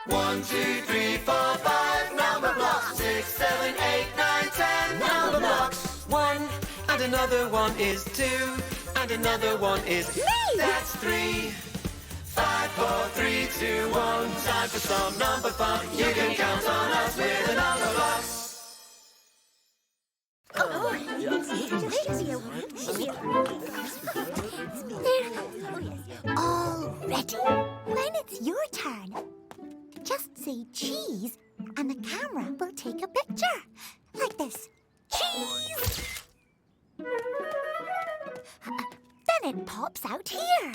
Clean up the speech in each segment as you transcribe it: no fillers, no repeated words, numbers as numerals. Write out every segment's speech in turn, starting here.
1, 2, 3, 4, 5. Number blocks. 6, 7, 8, 9, 10. Number blocks. 1, and another one is 2, and another one is me. That's 3. 5, 4, 3, 2, 1. Time for some number fun. You can count on us with the number blocks. They're all ready. When it's your turn, just say cheese and the camera will take a picture. Like this. Cheese! Then it pops out here.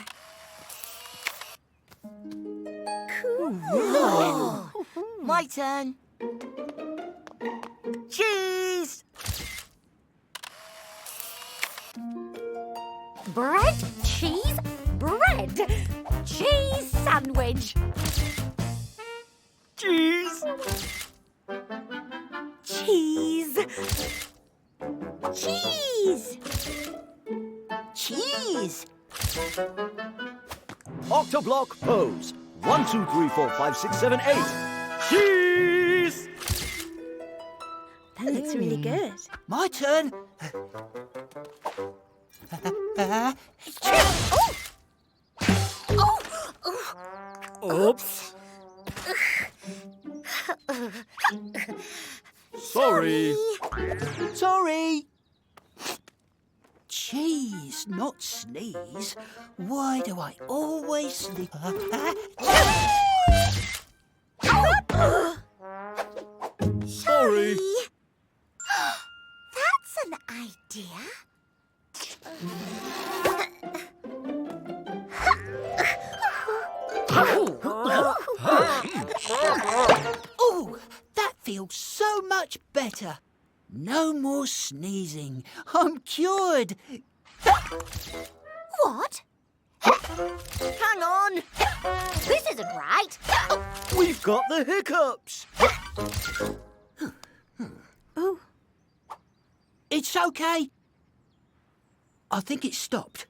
Cool. My turn. Cheese! Bread, cheese, bread. Cheese sandwich. Cheese! Cheese. Cheese. Cheese! Octoblock pose. 1, 2, 3, 4, 5, 6, 7, 8. Cheese! That looks really good. My turn. Oops. Sorry. Sorry. Cheese, not sneeze. Why do I always sneeze? Sorry. That's an idea. Oh, that feels so much better. No more sneezing. I'm cured. What? Hang on. This isn't right. We've got the hiccups. Oh, It's okay. I think it stopped.